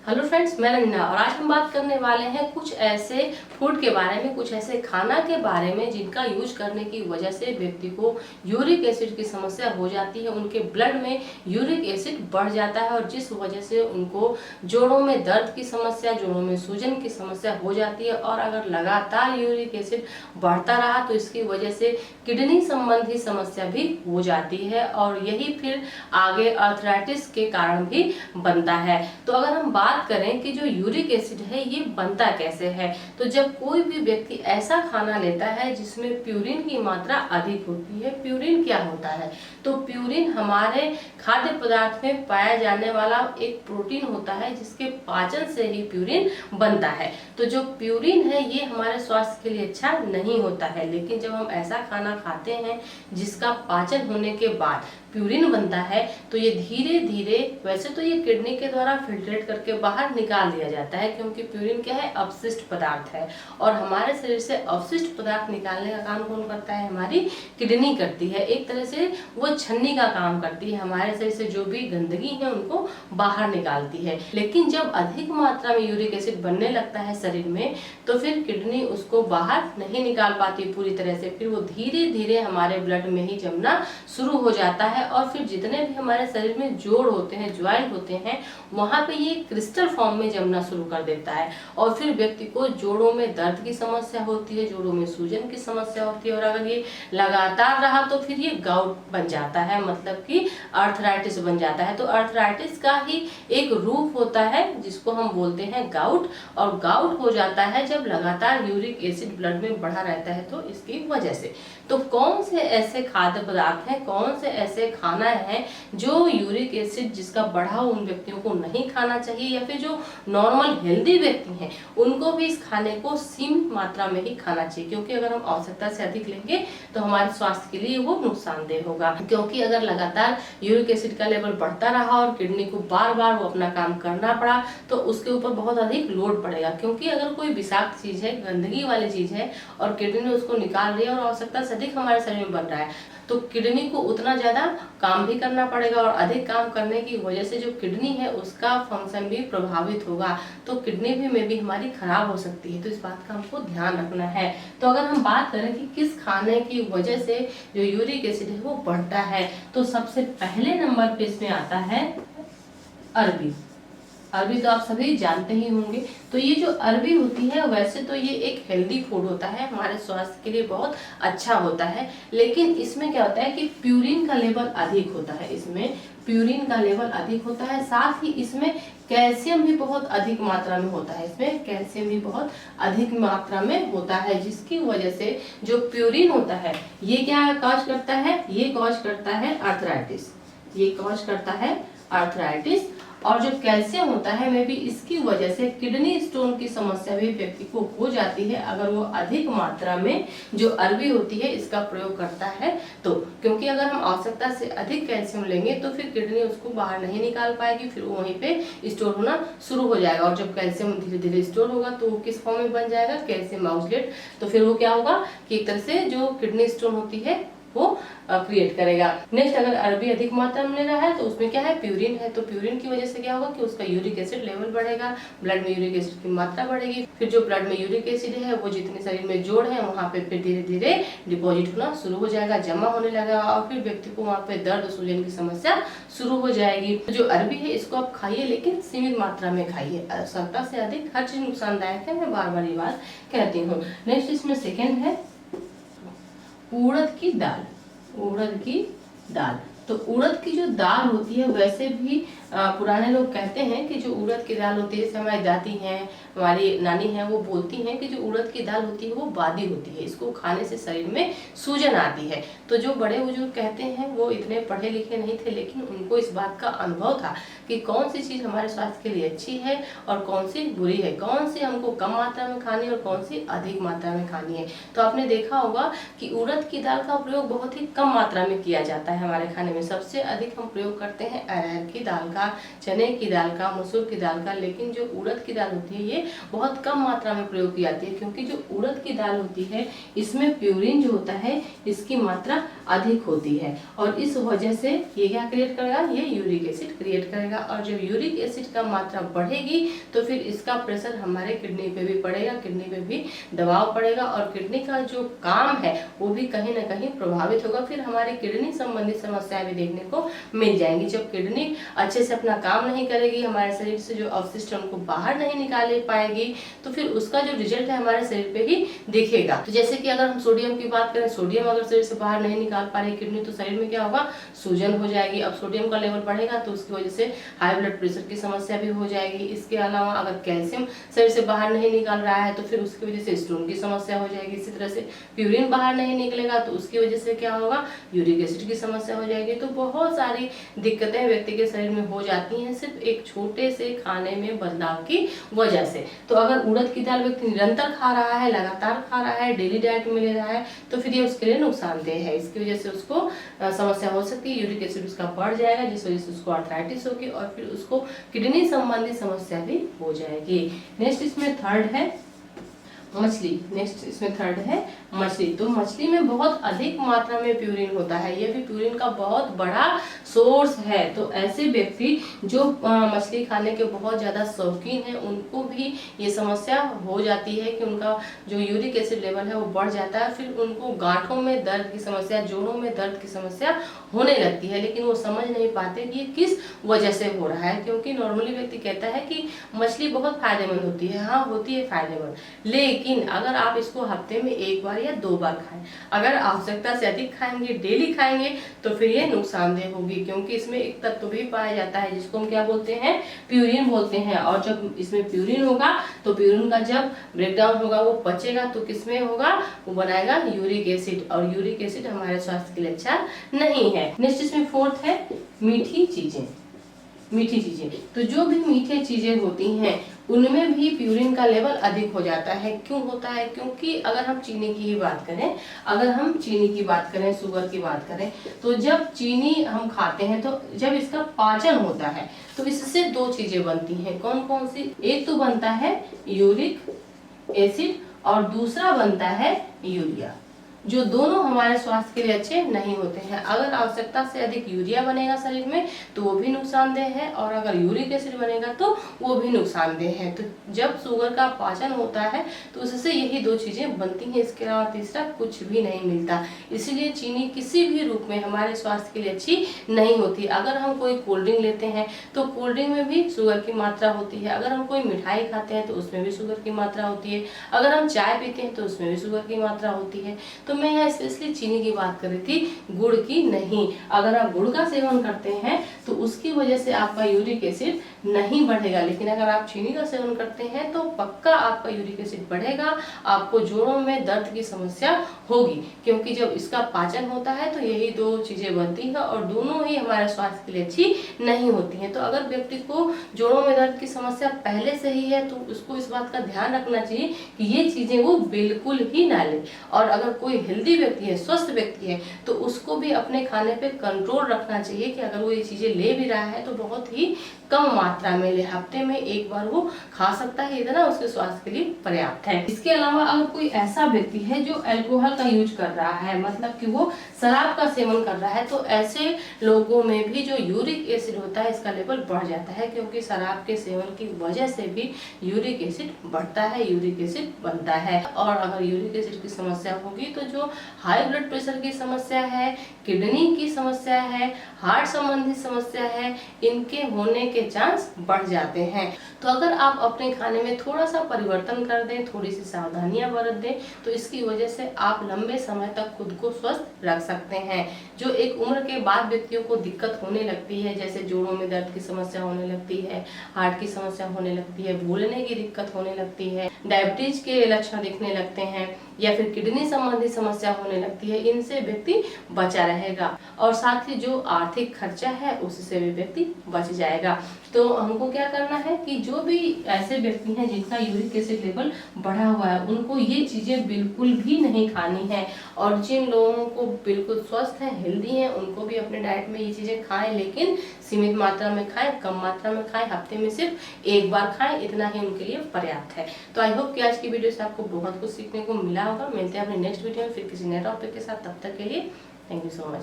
Hello friends, मैं रंजना और आज हम बात करने वाले हैं कुछ ऐसे फूड के बारे में, कुछ ऐसे खाना के बारे में जिनका यूज करने की वजह से व्यक्ति को यूरिक एसिड की समस्या हो जाती है। उनके ब्लड में यूरिक एसिड बढ़ जाता है और जिस वजह से उनको जोड़ों में दर्द की समस्या, जोड़ों में सूजन की समस्या हो जाती है। और अगर लगातार यूरिक एसिड बढ़ता रहा तो इसकी वजह से किडनी संबंधी समस्या भी हो जाती है और यही फिर आगे अर्थराइटिस के कारण भी बनता है। तो अगर हम बात करें कि जो यूरिक एसिड है ये बनता कैसे है, तो जब कोई भी व्यक्ति ऐसा खाना लेता है जिसमें प्यूरिन की मात्रा अधिक होती है। प्यूरिन क्या होता है? तो प्यूरिन हमारे खाद्य पदार्थ में पाया जाने वाला एक प्रोटीन होता है जिसके पाचन से ही प्यूरिन बनता है। तो जो प्यूरिन है ये हमारे स्वास्थ्य के लिए अच्छा नहीं होता है, लेकिन जब हम ऐसा खाना खाते हैं जिसका पाचन होने के बाद प्यूरिन बनता है तो ये धीरे धीरे, वैसे तो ये किडनी के द्वारा फिल्ट्रेट करके बाहर निकाल दिया जाता है, क्योंकि प्यूरिन क्या है, अपशिष्ट पदार्थ है। और हमारे शरीर से अपशिष्ट पदार्थ निकालने का काम कौन करता है? हमारी किडनी करती है। एक तरह से वो छन्नी का काम करती है, हमारे शरीर से जो भी गंदगी है उनको बाहर निकालती है। लेकिन जब अधिक मात्रा में यूरिक एसिड बनने लगता है शरीर में तो फिर किडनी उसको बाहर नहीं निकाल पाती पूरी तरह से, फिर वो धीरे धीरे हमारे ब्लड में ही जमना शुरू हो जाता है। और फिर जितने भी हमारे शरीर में जोड़ होते हैं, ज्वाइंट होते हैं, वहां पे ये क्रिस्टल फॉर्म में जमना शुरू कर देता है और फिर व्यक्ति को जोड़ों में दर्द की समस्या होती है, जोड़ों में सूजन की समस्या होती है। और अगर ये लगातार रहा तो फिर ये गाउट बन जाता है, मतलब कि अर्थराइटिस बन जाता है। तो अर्थराइटिस का ही एक रूप होता है जिसको हम बोलते हैं गाउट। और गाउट हो जाता है जब लगातार यूरिक एसिड ब्लड में बढ़ा रहता है तो इसकी वजह से। तो कौन से ऐसे खाद्य पदार्थ हैं, कौन से ऐसे खाना है जो यूरिक एसिड जिसका बढ़ा हो उन व्यक्तियों को नहीं खाना चाहिए, या फिर जो नॉर्मल हेल्दी व्यक्ति हैं उनको भी इस खाने को सीमित मात्रा में ही खाना चाहिए, क्योंकि अगर हम आवश्यकता से अधिक लेंगे तो हमारे स्वास्थ्य के लिए वो नुकसानदेह होगा। क्योंकि अगर लगातार यूरिक एसिड का लेवल बढ़ता रहा और किडनी को बार बार वो अपना काम करना पड़ा तो उसके ऊपर बहुत अधिक लोड पड़ेगा। क्योंकि अगर कोई विषाक्त चीज है, गंदगी वाली चीज है और किडनी उसको निकाल रही है और आवश्यकता से अधिक हमारे शरीर में बन रहा है तो किडनी को उतना ज्यादा काम भी करना पड़ेगा और अधिक काम करने की वजह से जो किडनी है उसका फंक्शन भी प्रभावित होगा, तो किडनी भी में भी हमारी खराब हो सकती है। तो इस बात का हमको ध्यान रखना है। तो अगर हम बात करें कि किस खाने की वजह से जो यूरिक एसिड है वो बढ़ता है, तो सबसे पहले नंबर पे इसमें आता है अरबी। अरबी तो आप सभी जानते ही होंगे। तो ये जो अरबी होती है वैसे तो ये एक हेल्दी फूड होता है, हमारे स्वास्थ्य के लिए बहुत अच्छा होता है, लेकिन इसमें क्या होता है कि प्यूरिन का लेवल अधिक होता है। इसमें प्यूरिन का लेवल अधिक होता है, साथ ही इसमें कैल्शियम भी बहुत अधिक मात्रा में होता है। इसमें कैल्शियम भी बहुत अधिक मात्रा में होता है, जिसकी वजह से जो प्यूरिन होता है ये क्या कॉज करता है? ये कॉज करता है अर्थराइटिस। ये कॉज करता है अर्थराइटिस। और जो कैल्शियम होता है में भी इसकी वजह से किडनी स्टोन की समस्या भी व्यक्ति को हो जाती है अगर वो अधिक मात्रा में जो अरबी होती है इसका प्रयोग करता है तो। क्योंकि अगर हम आवश्यकता से अधिक कैल्शियम लेंगे तो फिर किडनी उसको बाहर नहीं निकाल पाएगी, फिर वो वहीं पे स्टोर होना शुरू हो जाएगा। और जब कैल्शियम धीरे धीरे स्टोर होगा तो वो किस फॉर्म में बन जाएगा? Calcium oxalate. तो फिर वो क्या होगा कि एक तरह से जो किडनी स्टोन होती है वो क्रिएट करेगा। नेक्स्ट, अगर अरबी अधिक मात्रा में ले रहा है तो उसमें क्या है? प्यूरिन है। तो प्यूरिन की वजह से क्या होगा कि उसका यूरिक एसिड लेवल बढ़ेगा, ब्लड में यूरिक एसिड की मात्रा बढ़ेगी। फिर जो ब्लड में यूरिक एसिड है वो जितने शरीर में जोड़ है वहां पे फिर धीरे धीरे डिपॉजिट होना शुरू हो जाएगा, जमा होने लगेगा और फिर व्यक्ति को वहां पे दर्द सूजन की समस्या शुरू हो जाएगी। तो जो अरबी है इसको आप खाइए, लेकिन सीमित मात्रा में खाइए। आवश्यकता से अधिक हर चीज नुकसानदायक है, मैं बार बार ये बात कहती हूँ। नेक्स्ट इसमें सेकेंड है उड़द की दाल। उड़द की दाल, तो उड़द की जो दाल होती है वैसे भी पुराने लोग कहते हैं कि जो उड़द की दाल होती है, जैसे हमारी दादी हैं, हमारी नानी हैं, वो बोलती हैं कि जो उड़द की दाल होती है वो बादी होती है, इसको खाने से शरीर में सूजन आती है। तो जो बड़े बुजुर्ग कहते हैं वो इतने पढ़े लिखे नहीं थे, लेकिन उनको इस बात का अनुभव था कि कौन सी चीज हमारे स्वास्थ्य के लिए अच्छी है और कौन सी बुरी है, कौन सी हमको कम मात्रा में खानी है और कौन सी अधिक मात्रा में खानी है। तो आपने देखा होगा कि उड़द की दाल का प्रयोग बहुत ही कम मात्रा में किया जाता है हमारे खाने में। सबसे अधिक हम प्रयोग करते हैं अरहर की दाल का, चने की दाल का, मसूर की दाल का, लेकिन जो उड़द की दाल होती है ये बहुत कम मात्रा में प्रयोग की जाती है, क्योंकि जो उड़द की दाल होती है इसमें प्यूरिन जो होता है इसकी मात्रा अधिक होती है और इस वजह से ये क्या क्रिएट करेगा, ये यूरिक एसिड क्रिएट करेगा। और जब यूरिक एसिड का मात्रा बढ़ेगी तो फिर इसका प्रेशर हमारे किडनी पे भी पड़ेगा, किडनी पे भी दबाव पड़ेगा और किडनी का जो काम है वो भी कहीं ना कहीं प्रभावित होगा। फिर हमारे किडनी संबंधी समस्याएं भी देखने को मिल जाएंगी। जब किडनी अच्छे से अपना काम नहीं करेगी, हमारे शरीर से जो अवशिष्ट है उनको बाहर नहीं निकाल पाएगी, तो फिर उसका जो रिजल्ट है हमारे शरीर पे ही दिखेगा। तो जैसे कि अगर हम सोडियम की बात करें, सोडियम अगर शरीर से बाहर नहीं निकाल पा रही किडनी, तो शरीर में क्या होगा, सूजन हो जाएगी। अब सोडियम का लेवल बढ़ेगा तो उसकी वजह से हाई ब्लड प्रेशर की समस्या भी हो जाएगी। इसके अलावा अगर कैल्शियम शरीर से बाहर नहीं निकल रहा है तो फिर उसकी वजह से स्टोन की समस्या हो जाएगी। इसी तरह से प्यूरिन बाहर नहीं निकलेगा तो उसकी वजह से क्या होगा, यूरिक एसिड की समस्या हो जाएगी। तो बहुत सारी दिक्कतें व्यक्ति के शरीर में हो जाती हैं सिर्फ एक छोटे से खाने में बदलाव की वजह से। तो अगर उड़द की दाल व्यक्ति निरंतर खा रहा है, लगातार खा रहा है, डेली डाइट में ले रहा है, तो फिर ये उसके लिए नुकसानदेह है। इसकी वजह से उसको समस्या हो सकती है, यूरिक एसिड उसका बढ़ जाएगा जिस वजह से उसको आर्थराइटिस होगी और फिर उसको किडनी संबंधी समस्या भी हो जाएगी। नेक्स्ट इसमें थर्ड है मछली। नेक्स्ट इसमें थर्ड है मछली। तो मछली में बहुत अधिक मात्रा में प्यूरिन होता है, यह भी प्यूरिन का बहुत बड़ा सोर्स है। तो ऐसे व्यक्ति जो मछली खाने के बहुत ज़्यादा शौकीन हैं उनको भी ये समस्या हो जाती है कि उनका जो यूरिक एसिड लेवल है वो बढ़ जाता है। फिर उनको गांठों में दर्द की समस्या, जोड़ों में दर्द की समस्या होने लगती है, लेकिन वो समझ नहीं पाते कि ये किस वजह से हो रहा है। क्योंकि नॉर्मली व्यक्ति कहता है कि मछली बहुत फायदेमंद होती है, हाँ होती है फायदेमंद, लेकिन अगर आप इसको हफ्ते में 1 बार या 2 बार खाएं, अगर आवश्यकता से अधिक खाएंगे, डेली खाएंगे, तो फिर ये नुकसानदेह होगी। क्योंकि इसमें एक तत्व भी पाया जाता है जिसको हम क्या बोलते हैं, प्यूरिन बोलते हैं। और जब इसमें प्यूरिन होगा तो प्यूरिन का जब ब्रेकडाउन होगा वो पचेगा तो किसमें होगा, वो बनाएगा यूरिक एसिड, और यूरिक एसिड हमारे स्वास्थ्य के लिए अच्छा नहीं है। नेक्स्ट इसमें फोर्थ है मीठी चीजें। मीठी चीजें, तो जो भी मीठी चीजें होती हैं उनमें भी प्यूरिन का लेवल अधिक हो जाता है। क्यों होता है, क्योंकि अगर हम चीनी की ही बात करें, अगर हम चीनी की बात करें, शुगर की बात करें, तो जब चीनी हम खाते हैं तो जब इसका पाचन होता है तो इससे 2 चीजें बनती हैं। कौन कौन सी, एक तो बनता है यूरिक एसिड और दूसरा बनता है यूरिया, जो दोनों हमारे स्वास्थ्य के लिए अच्छे नहीं होते हैं। अगर आवश्यकता से अधिक यूरिया बनेगा शरीर में तो वो भी नुकसानदेह है, और अगर यूरिक एसिड बनेगा तो वो भी नुकसानदेह है। तो जब शुगर का पाचन होता है तो उससे यही 2 चीजें बनती हैं, इसके अलावा तीसरा कुछ भी नहीं मिलता। इसीलिए चीनी किसी भी रूप में हमारे स्वास्थ्य के लिए अच्छी नहीं होती। अगर हम कोई कोल्ड ड्रिंक लेते हैं तो कोल्ड ड्रिंक में भी शुगर की मात्रा होती है, अगर हम कोई मिठाई खाते हैं तो उसमें भी शुगर की मात्रा होती है, अगर हम चाय पीते हैं तो उसमें भी शुगर की मात्रा होती है। तो मैं यहाँ स्पेशली चीनी की बात कर रही थी, गुड़ की नहीं। अगर आप गुड़ का सेवन करते हैं तो उसकी वजह से आपका यूरिक एसिड नहीं बढ़ेगा, लेकिन अगर आप चीनी का सेवन करते हैं तो पक्का आपका यूरिक एसिड बढ़ेगा, आपको जोड़ों में दर्द की समस्या होगी। क्योंकि जब इसका पाचन होता है तो यही 2 चीजें बनती हैं और दोनों ही हमारे स्वास्थ्य के लिए अच्छी नहीं होती हैं। तो अगर व्यक्ति को जोड़ों में दर्द की समस्या पहले से ही है तो उसको इस बात का ध्यान रखना चाहिए कि ये चीजें वो बिल्कुल ही ना ले। और अगर कोई हेल्दी व्यक्ति है, स्वस्थ व्यक्ति है, तो उसको भी अपने खाने पे कंट्रोल रखना चाहिए कि अगर वो ये चीजें ले भी रहा है तो बहुत ही कम मात्रा में ले, हफ्ते में 1 बार वो खा सकता है, इतना उसके स्वास्थ्य के लिए पर्याप्त है। इसके अलावा अगर कोई ऐसा व्यक्ति है जो अल्कोहल का यूज कर रहा है, मतलब कि वो शराब का सेवन कर रहा है, तो ऐसे लोगों में भी जो यूरिक एसिड होता है इसका लेवल बढ़ जाता है। क्योंकि शराब के सेवन की वजह से भी यूरिक एसिड बढ़ता है, यूरिक एसिड बनता है। और अगर यूरिक एसिड की समस्या होगी तो जो हाई ब्लड प्रेशर की समस्या है, किडनी की समस्या है, हार्ट संबंधी समस्या है, इनके होने के चांस बढ़ जाते हैं। तो अगर आप अपने खाने में थोड़ा सा परिवर्तन कर दें, थोड़ी सी सावधानियां बरत दें, तो इसकी वजह से आप लंबे समय तक खुद को स्वस्थ रख सकते हैं। जो एक उम्र के बाद व्यक्तियों को दिक्कत होने लगती है, जैसे जोड़ों में दर्द की समस्या होने लगती है, हार्ट की समस्या होने लगती है, भूलने की दिक्कत होने लगती है, डायबिटीज के लक्षण दिखने लगते हैं, या फिर किडनी संबंधी समस्या होने लगती है, इनसे व्यक्ति बचा रहेगा। और साथ ही जो आर्थिक खर्चा है उससे भी व्यक्ति बच जाएगा। तो हमको क्या करना है कि जो भी ऐसे व्यक्ति हैं जिनका यूरिक एसिड लेवल बढ़ा हुआ है उनको ये चीजें बिल्कुल भी नहीं खानी है, और जिन लोगों को बिल्कुल स्वस्थ हैं, हेल्दी हैं, उनको भी अपने डाइट में ये चीजें खाएं, लेकिन सीमित मात्रा में खाएं, कम मात्रा में खाएं, हफ्ते में सिर्फ 1 बार खाएं, इतना ही उनके लिए पर्याप्त है। तो आई होप कि आज की वीडियो से आपको बहुत कुछ सीखने को मिला होगा। मिलते हैं अपने नेक्स्ट वीडियो में फिर किसी नए टॉपिक के साथ, तब तक के लिए थैंक यू सो मच।